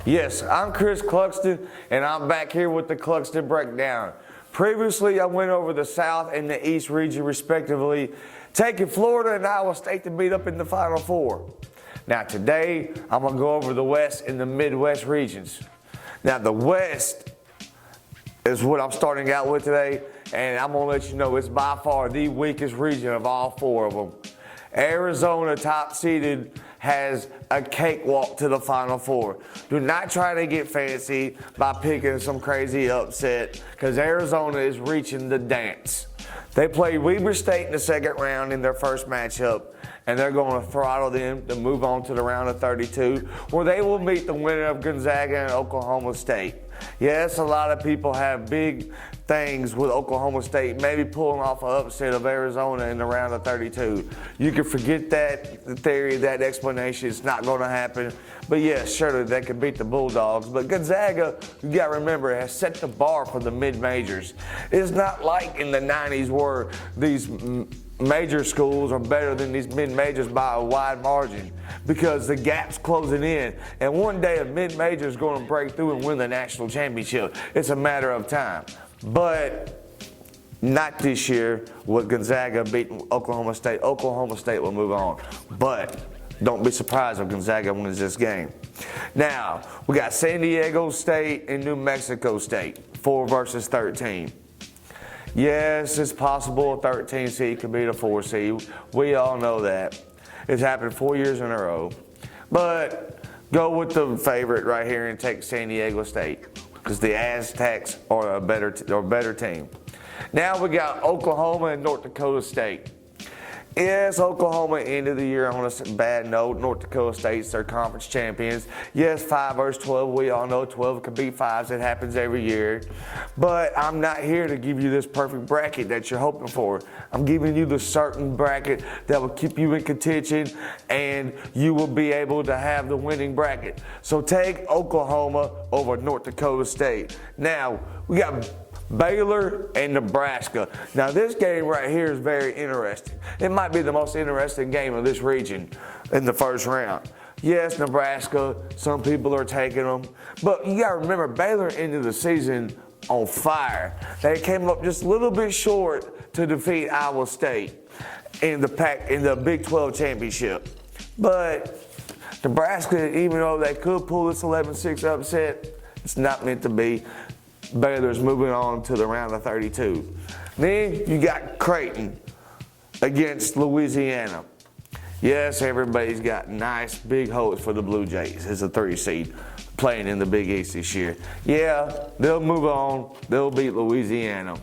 Yes, I'm Chris Cluxton, and I'm back here with the Cluxton Breakdown. Previously, I went over the South and the East region respectively, taking Florida and Iowa State to meet up in the Final Four. Now today, I'm going to go over the West and the Midwest regions. Now the West is what I'm starting out with today, and I'm going to let you know it's by far the weakest region of all four of them. Arizona, top seeded, has a cakewalk to the Final Four. Do not try to get fancy by picking some crazy upset, because Arizona is reaching the dance. They played Weber State in the second round in their first matchup, and they're going to throttle them to move on to the round of 32, where they will meet the winner of Gonzaga and Oklahoma State. Yes, a lot of people have big things with Oklahoma State, maybe pulling off an upset of Arizona in the round of 32. You can forget that theory, that explanation. It's not going to happen. But yes, surely they could beat the Bulldogs. But Gonzaga, you got to remember, has set the bar for the mid-majors. It's not like in the 90s where these major schools are better than these mid-majors by a wide margin, because the gap's closing in, and one day a mid-major is going to break through and win the national championship. It's a matter of time. But not this year with Gonzaga beating Oklahoma State. Oklahoma State will move on, but don't be surprised if Gonzaga wins this game. Now, we got San Diego State and New Mexico State, 4 versus 13. Yes, it's possible a 13 seed could beat a 4 seed. We all know that. It's happened 4 years in a row. But go with the favorite right here and take San Diego State, because the Aztecs are a better team. Now we got Oklahoma and North Dakota State. Yes, Oklahoma ended the year on a bad note. North Dakota State's their conference champions. Yes, 5 versus 12. We all know 12 can beat 5s. It happens every year. But I'm not here to give you this perfect bracket that you're hoping for. I'm giving you the certain bracket that will keep you in contention, and you will be able to have the winning bracket. So take Oklahoma over North Dakota State. Now, we got Baylor and Nebraska. Now this game right here is very interesting. It might be the most interesting game of this region in the first round. Yes, Nebraska, some people are taking them, but you gotta remember Baylor ended the season on fire. They came up just a little bit short to defeat Iowa State in the Big 12 championship. But Nebraska, even though they could pull this 11-6 upset, it's not meant to be. Baylor's moving on to the round of 32. Then you got Creighton against Louisiana. Yes, everybody's got nice big hopes for the Blue Jays as a 3 seed playing in the Big East this year. Yeah, they'll move on. They'll beat Louisiana.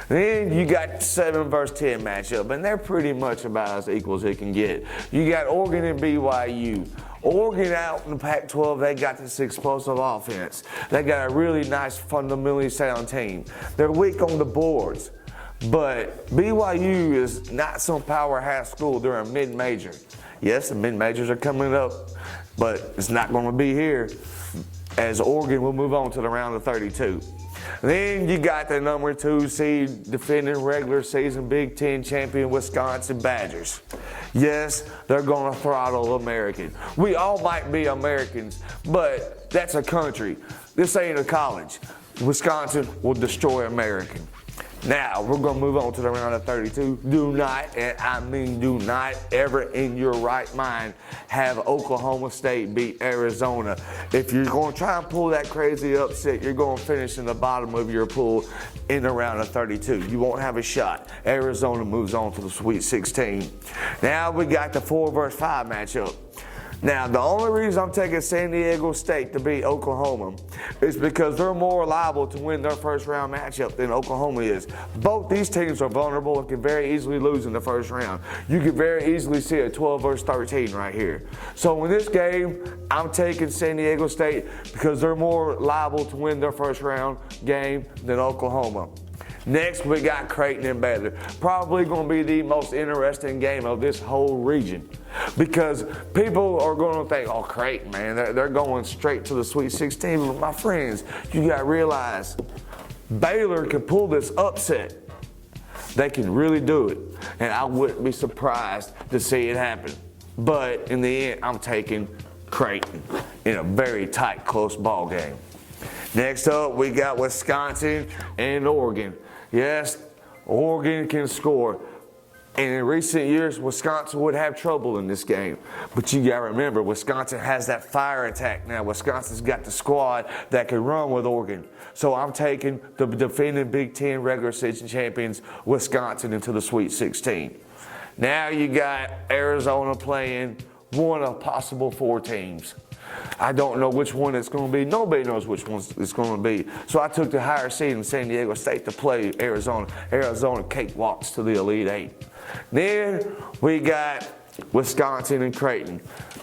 Then you got 7 versus 10 matchup, and they're pretty much about as equal as it can get. You got Oregon and BYU. Oregon out in the Pac-12, they got this explosive offense. They got a really nice, fundamentally sound team. They're weak on the boards, but BYU is not some powerhouse school. They're a mid-major. Yes, the mid-majors are coming up, but it's not going to be here, as Oregon will move on to the round of 32. Then you got the number 2 seed, defending regular season Big Ten champion Wisconsin Badgers. Yes, they're going to throttle American. We all might be Americans, but that's a country. This ain't a college. Wisconsin will destroy American. Now, we're going to move on to the round of 32. Do not, and I mean do not ever in your right mind have Oklahoma State beat Arizona. If you're going to try and pull that crazy upset, you're going to finish in the bottom of your pool in the round of 32. You won't have a shot. Arizona moves on to the Sweet 16. Now we got the 4 versus 5 matchup. Now, the only reason I'm taking San Diego State to beat Oklahoma is because they're more liable to win their first round matchup than Oklahoma is. Both these teams are vulnerable and can very easily lose in the first round. You can very easily see a 12 versus 13 right here. So in this game, I'm taking San Diego State because they're more liable to win their first round game than Oklahoma. Next, we got Creighton and Baylor. Probably going to be the most interesting game of this whole region, because people are going to think, oh, Creighton, man, they're going straight to the Sweet 16. But my friends, you got to realize Baylor can pull this upset. They can really do it, and I wouldn't be surprised to see it happen. But in the end, I'm taking Creighton in a very tight, close ball game. Next up, we got Wisconsin and Oregon. Yes, Oregon can score. And in recent years, Wisconsin would have trouble in this game. But you got to remember, Wisconsin has that fire attack now. Wisconsin's got the squad that can run with Oregon. So I'm taking the defending Big Ten regular season champions, Wisconsin, into the Sweet 16. Now you got Arizona playing one of possible 4 teams. I don't know which one it's going to be. Nobody knows which one it's going to be. So I took the higher seed in San Diego State to play Arizona. Arizona cakewalks to the Elite 8. Then we got Wisconsin and Creighton.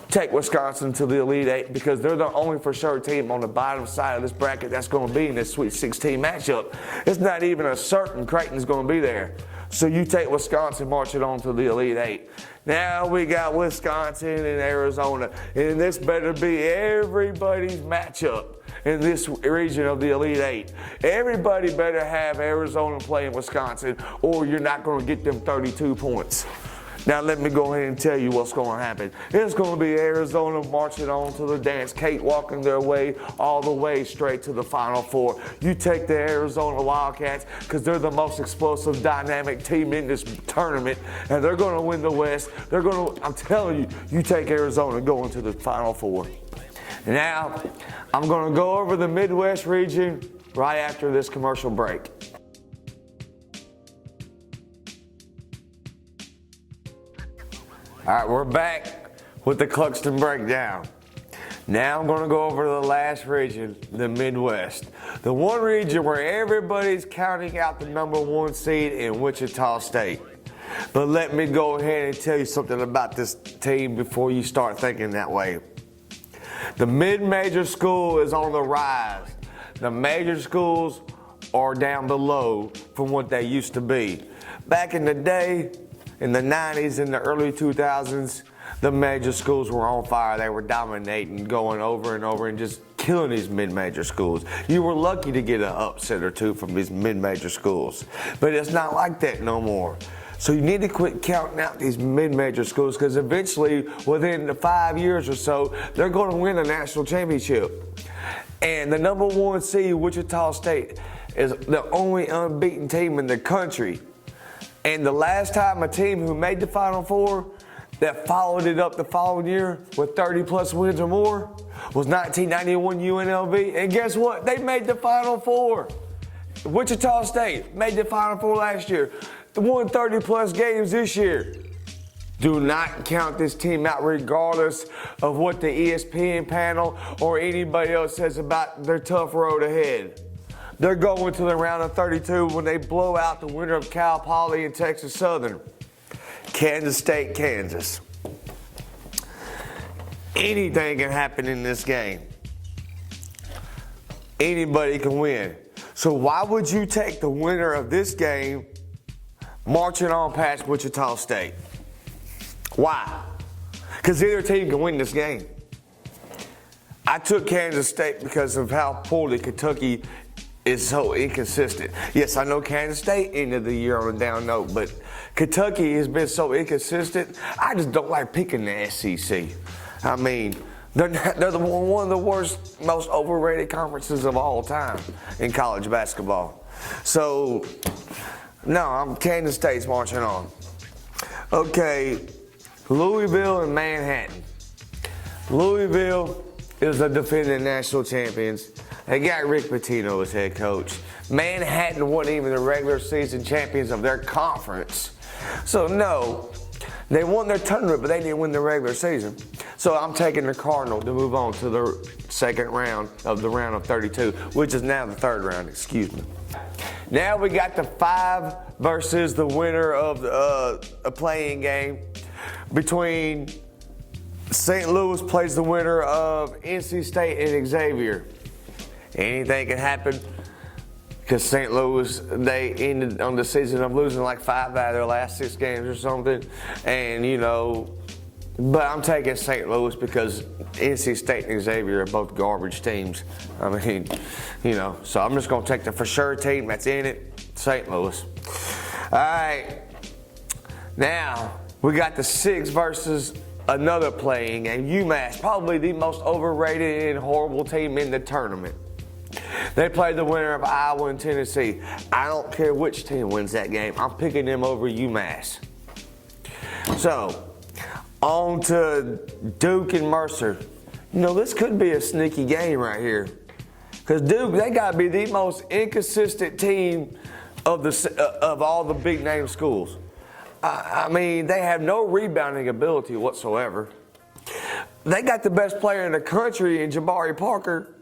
Take Wisconsin to the Elite 8 because they're the only for sure team on the bottom side of this bracket that's going to be in this Sweet 16 matchup. It's not even a certain Creighton's going to be there. So you take Wisconsin, march it on to the Elite 8. Now we got Wisconsin and Arizona, and this better be everybody's matchup in this region of the Elite 8. Everybody better have Arizona playing Wisconsin, or you're not going to get them 32 points. Now let me go ahead and tell you what's going to happen. It's going to be Arizona marching on to the dance, cakewalking their way all the way straight to the Final Four. You take the Arizona Wildcats because they're the most explosive, dynamic team in this tournament, and they're going to win the West. I'm telling you, you take Arizona going to the Final Four. Now, I'm going to go over the Midwest region right after this commercial break. All right, we're back with the Cluxton Breakdown. Now I'm going to go over the last region, the Midwest. The one region where everybody's counting out the #1 seed in Wichita State. But let me go ahead and tell you something about this team before you start thinking that way. The mid-major school is on the rise. The major schools are down below from what they used to be. Back in the day, in the 90s and the early 2000s, the major schools were on fire. They were dominating, going over and over and just killing these mid-major schools. You were lucky to get an upset or two from these mid-major schools. But it's not like that no more. So you need to quit counting out these mid-major schools because eventually, within the 5 years or so, they're going to win a national championship. And the #1 seed, Wichita State, is the only unbeaten team in the country. And the last time a team who made the Final Four that followed it up the following year with 30-plus wins or more was 1991 UNLV. And guess what? They made the Final Four. Wichita State made the Final Four last year. They won 30-plus games this year. Do not count this team out regardless of what the ESPN panel or anybody else says about their tough road ahead. They're going to the round of 32 when they blow out the winner of Cal Poly and Texas Southern. Kansas State, Kansas. Anything can happen in this game. Anybody can win. So why would you take the winner of this game marching on past Wichita State? Why? Because either team can win this game. I took Kansas State because of how poorly Kentucky is so inconsistent. Yes, I know Kansas State ended the year on a down note, but Kentucky has been so inconsistent. I just don't like picking the SEC. I mean, they're one of the worst, most overrated conferences of all time in college basketball. So, no, Kansas State's marching on. Okay, Louisville and Manhattan. Louisville is the defending national champions. They got Rick Pitino as head coach. Manhattan wasn't even the regular season champions of their conference. So no, they won their tournament, but they didn't win the regular season. So I'm taking the Cardinal to move on to the second round of the round of 32, which is now the third round, excuse me. Now we got the 5 versus the winner of a playing game between St. Louis plays the winner of NC State and Xavier. Anything can happen because St. Louis, they ended on the season of losing like 5 out of their last 6 games or something. And, but I'm taking St. Louis because NC State and Xavier are both garbage teams. I mean, so I'm just going to take the for sure team that's in it, St. Louis. All right. Now, we got the 6 versus another playing game. UMass, probably the most overrated and horrible team in the tournament. They played the winner of Iowa and Tennessee. I don't care which team wins that game. I'm picking them over UMass. So, on to Duke and Mercer. You know, this could be a sneaky game right here. Because Duke, they got to be the most inconsistent team of all the big name schools. I mean, they have no rebounding ability whatsoever. They got the best player in the country in Jabari Parker,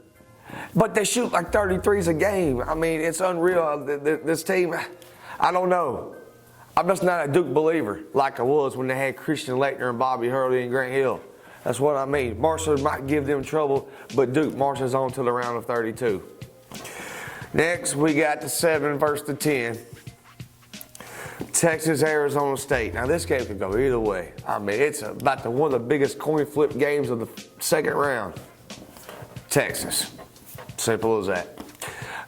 but they shoot like 33s a game. I mean, it's unreal. This team, I don't know. I'm just not a Duke believer like I was when they had Christian Laettner and Bobby Hurley and Grant Hill. That's what I mean. Mercer might give them trouble, but Duke marches on to the round of 32. Next, we got the 7 versus the 10. Texas, Arizona State. Now, this game could go either way. I mean, it's about one of the biggest coin flip games of the second round. Texas. Simple as that.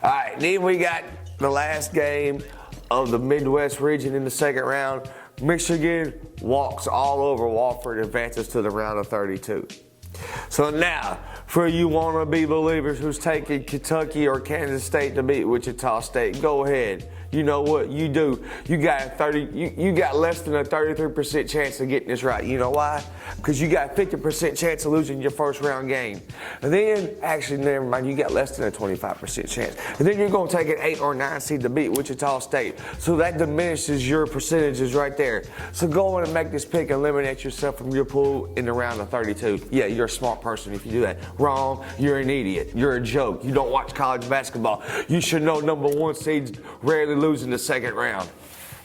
All right, then we got the last game of the Midwest region in the second round. Michigan walks all over Wofford, advances to the round of 32. So now, for you wannabe believers who's taking Kentucky or Kansas State to beat Wichita State, go ahead. You know what you do. You got less than a 33% chance of getting this right. You know why? Because you got a 50% chance of losing your first round game. And then, actually, never mind, you got less than a 25% chance. And then you're going to take an 8 or 9 seed to beat Wichita State. So that diminishes your percentages right there. So go on and make this pick and eliminate yourself from your pool in the round of 32. Yeah, you're a smart person if you do that. Wrong, you're an idiot. You're a joke. You don't watch college basketball. You should know number 1 seeds rarely lose in the second round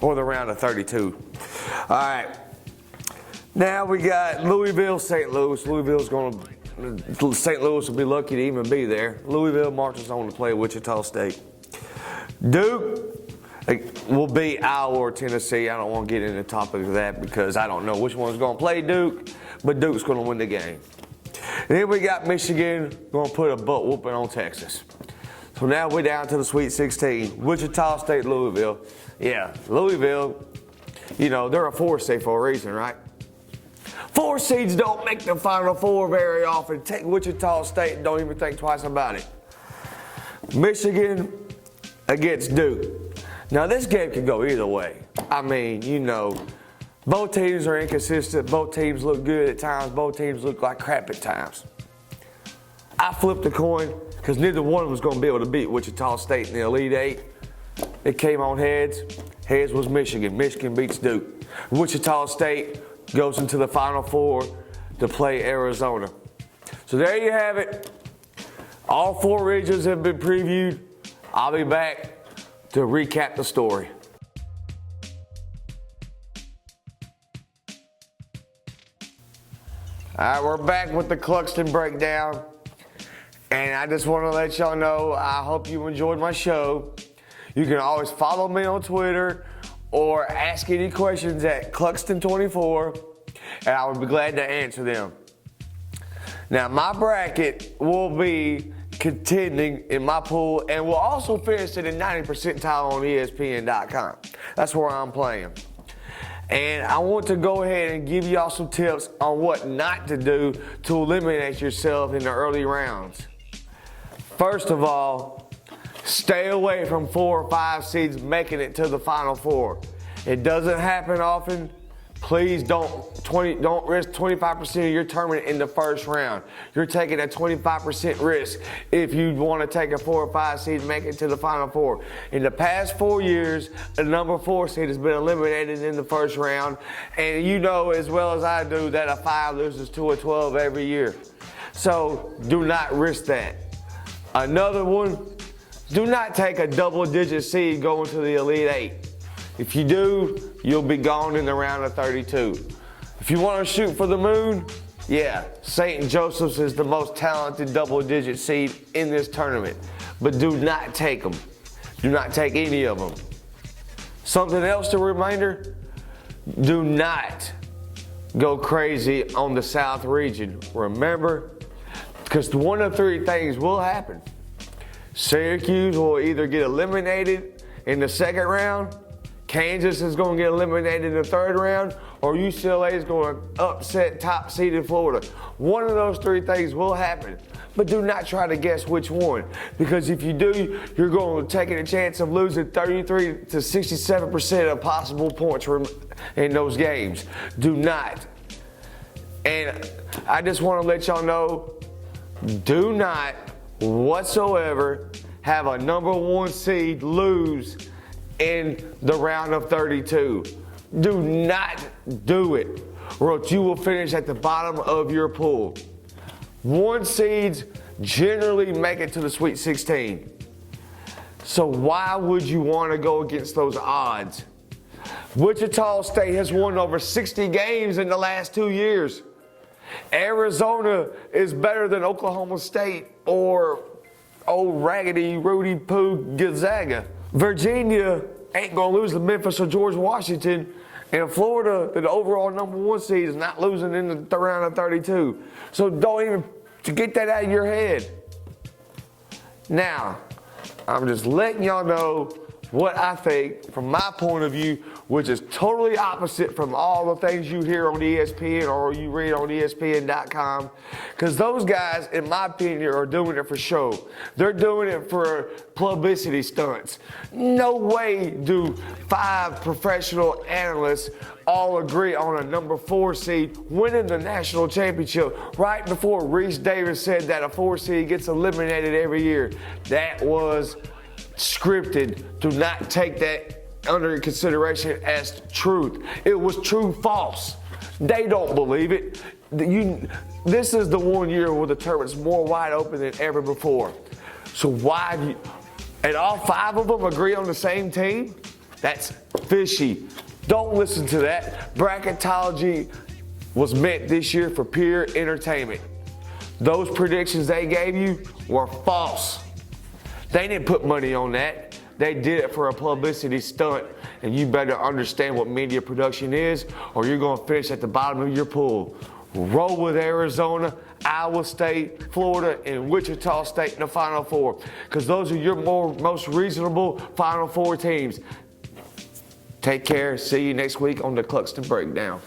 or the round of 32. All right. Now we got Louisville, St. Louis. St. Louis will be lucky to even be there. Louisville marches on to play Wichita State. Duke will beat Iowa or Tennessee. I don't want to get into the topic of that because I don't know which one's going to play Duke, but Duke's going to win the game. And then we got Michigan going to put a butt whooping on Texas. So now we're down to the Sweet 16. Wichita State, Louisville. Yeah, Louisville, you know, they're a 4 seed for a reason, right? 4 seeds don't make the Final Four very often. Take Wichita State and don't even think twice about it. Michigan against Duke. Now, this game can go either way. I mean, you know, both teams are inconsistent. Both teams look good at times. Both teams look like crap at times. I flipped a coin because neither one of them was going to be able to beat Wichita State in the Elite Eight. It came on heads. Heads was Michigan. Michigan beats Duke. Wichita State goes into the Final Four to play Arizona. So there you have it. All 4 regions have been previewed. I'll be back to recap the story. All right, we're back with the Cluxton Breakdown. And I just want to let y'all know, I hope you enjoyed my show. You can always follow me on Twitter or ask any questions at Cluxton24, and I would be glad to answer them. Now, my bracket will be contending in my pool, and we'll also finish it in 90th percentile on ESPN.com. That's where I'm playing. And I want to go ahead and give y'all some tips on what not to do to eliminate yourself in the early rounds. First of all, stay away from 4 or 5 seeds making it to the Final Four. It doesn't happen often. Please don't risk 25% of your tournament in the first round. You're taking a 25% risk if you want to take a 4 or 5 seed and make it to the Final Four. In the past 4 years, the number 4 seed has been eliminated in the first round, and you know as well as I do that a 5 loses to a 12 every year. So do not risk that. Another one, do not take a double-digit seed going to the Elite Eight. If you do, you'll be gone in the round of 32. If you want to shoot for the moon, yeah, St. Joseph's is the most talented double-digit seed in this tournament. But do not take them. Do not take any of them. Something else to reminder, do not go crazy on the South region. Remember, because one of 3 things will happen. Syracuse will either get eliminated in the second round, Kansas is going to get eliminated in the third round, or UCLA is going to upset top seed in Florida. One of those three things will happen. But do not try to guess which one, because if you do, you're going to take a chance of losing 33 to 67% of possible points in those games. Do not. And I just want to let y'all know, do not whatsoever have a number one seed lose in the round of 32. Do not do it, or else you will finish at the bottom of your pool. One seeds generally make it to the Sweet 16. So why would you want to go against those odds? Wichita State has won over 60 games in the last 2 years. Arizona is better than Oklahoma State or old raggedy Rudy Poo Gonzaga. Virginia ain't going to lose to Memphis or George Washington. And Florida, the overall number one seed, is not losing in the round of 32. So don't even get that out of your head. Now, I'm just letting y'all know what I think from my point of view, which is totally opposite from all the things you hear on ESPN or you read on ESPN.com. Because those guys, in my opinion, are doing it for show. They're doing it for publicity stunts. No way do 5 professional analysts all agree on a number 4 seed winning the national championship right before Reese Davis said that a 4 seed gets eliminated every year. That was scripted. Do not take that under consideration as truth. It was true false. They don't believe it. This is the one year where the tournament's more wide open than ever before. So why do you, and all 5 of them agree on the same team? That's fishy. Don't listen to that. Bracketology was meant this year for pure entertainment. Those predictions they gave you were false. They didn't put money on that. They did it for a publicity stunt, and you better understand what media production is, or you're going to finish at the bottom of your pool. Roll with Arizona, Iowa State, Florida, and Wichita State in the Final Four, because those are your most reasonable Final Four teams. Take care. See you next week on the Cluxton Breakdown.